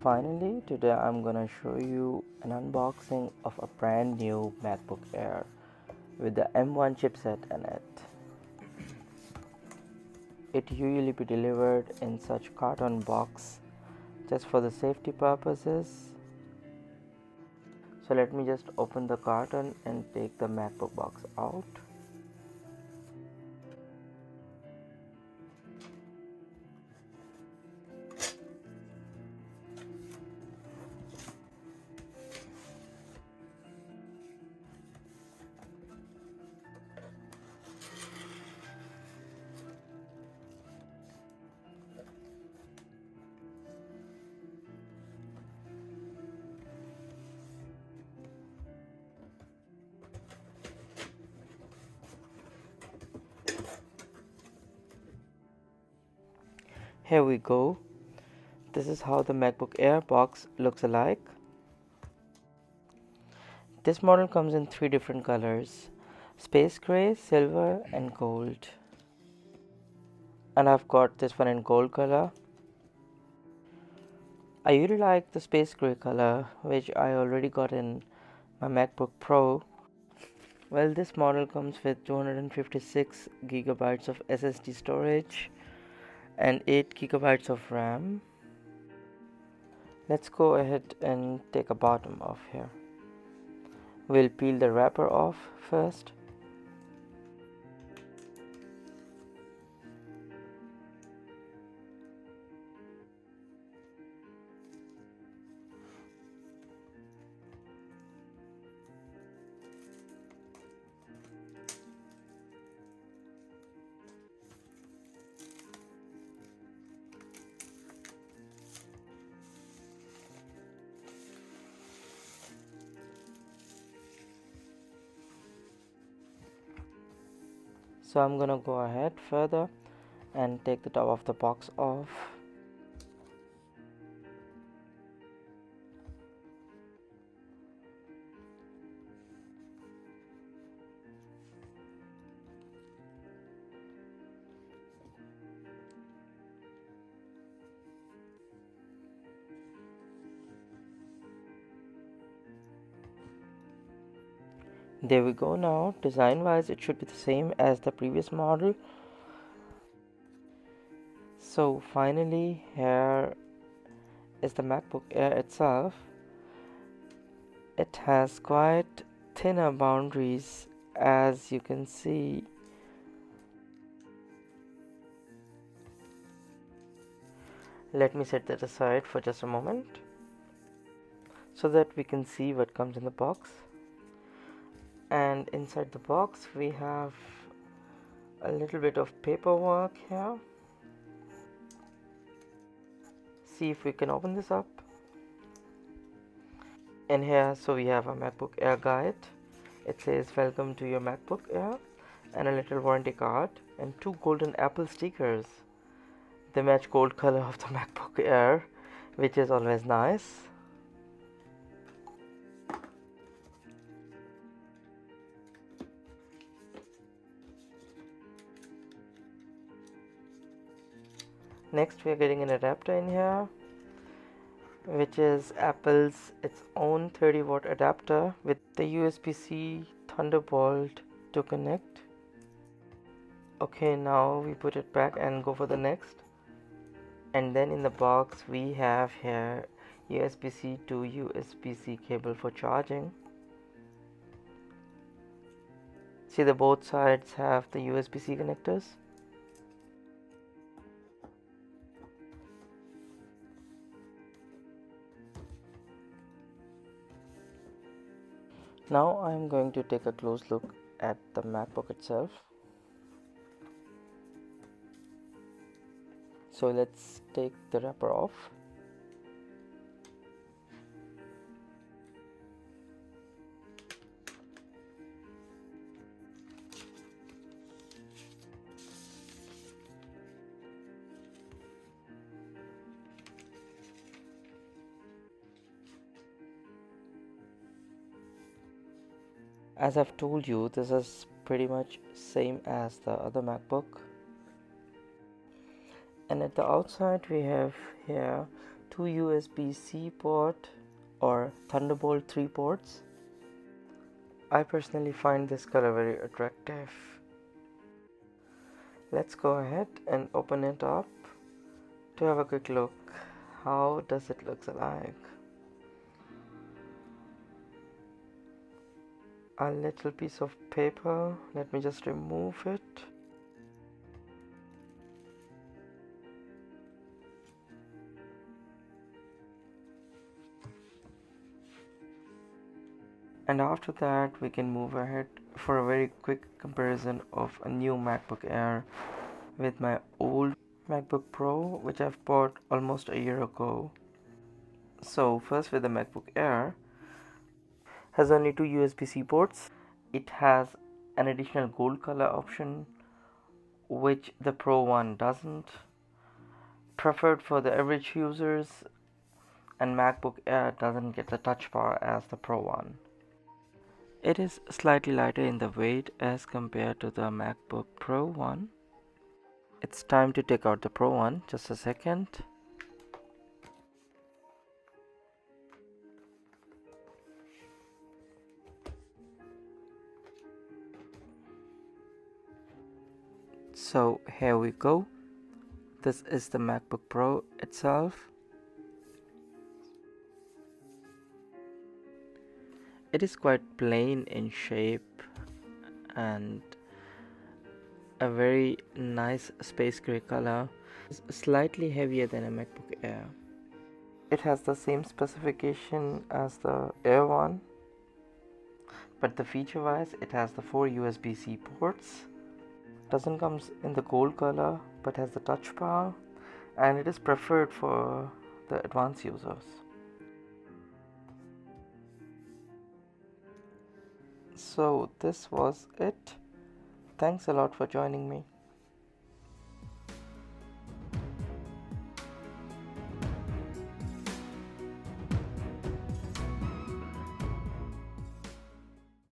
Finally, today I'm gonna show you an unboxing of a brand new MacBook Air with the M1 chipset in it. It usually be delivered in such carton box just for the safety purposes. So let me just open the carton and take the MacBook box out. Here we go. This is how the MacBook Air box looks like. This model comes in 3 different colors: space gray, silver and gold. And I've got this one in gold color. I really like the space gray color, which I already got in my MacBook Pro. Well, this model comes with 256 gigabytes of SSD storage and 8 gigabytes of RAM. Let's go ahead and take a bottom off here. We'll peel the wrapper off first. So I'm gonna go ahead further and take the top of the box off. There we go. Now design wise it should be the same as the previous model. So finally, here is the MacBook Air itself. It has quite thinner boundaries, as you can see. Let me set that aside for just a moment so that we can see what comes in the box. And inside the box we have a little bit of paperwork here. See if we can open this up. In here, so we have a MacBook Air guide. It says welcome to your MacBook Air, and a little warranty card and 2 golden Apple stickers. They match gold color of the MacBook Air, which is always nice. Next we are getting an adapter in here, which is Apple's its own 30-watt adapter with the USB-C Thunderbolt to connect. Okay, now we put it back and go for the next. And then in the box we have here USB-C to USB-C cable for charging. See, the both sides have the USB-C connectors. Now I am going to take a close look at the MacBook itself. So let's take the wrapper off. As I've told you, this is pretty much same as the other MacBook. And at the outside we have here two USB-C port or Thunderbolt 3 ports. I personally find this color very attractive. Let's go ahead and open it up to have a quick look. How does it look like? A little piece of paper. Let me just remove it. And after that, we can move ahead for a very quick comparison of a new MacBook Air with my old MacBook Pro, which I've bought almost a year ago. So first, with the MacBook Air, has only two USB-C ports. It has an additional gold color option, which the Pro one doesn't. Preferred for the average users, and MacBook Air doesn't get the touch bar as the Pro one. It is slightly lighter in the weight as compared to the MacBook Pro one. It's time to take out the Pro one. Just a second. So here we go. This is the MacBook Pro itself. It is quite plain in shape and a very nice space gray color. It's slightly heavier than a MacBook Air. It has the same specification as the Air one, but the feature wise it has the 4 USB-C ports. Doesn't comes in the gold color but has the touch bar, and it is preferred for the advanced users. So this was it. Thanks a lot for joining me.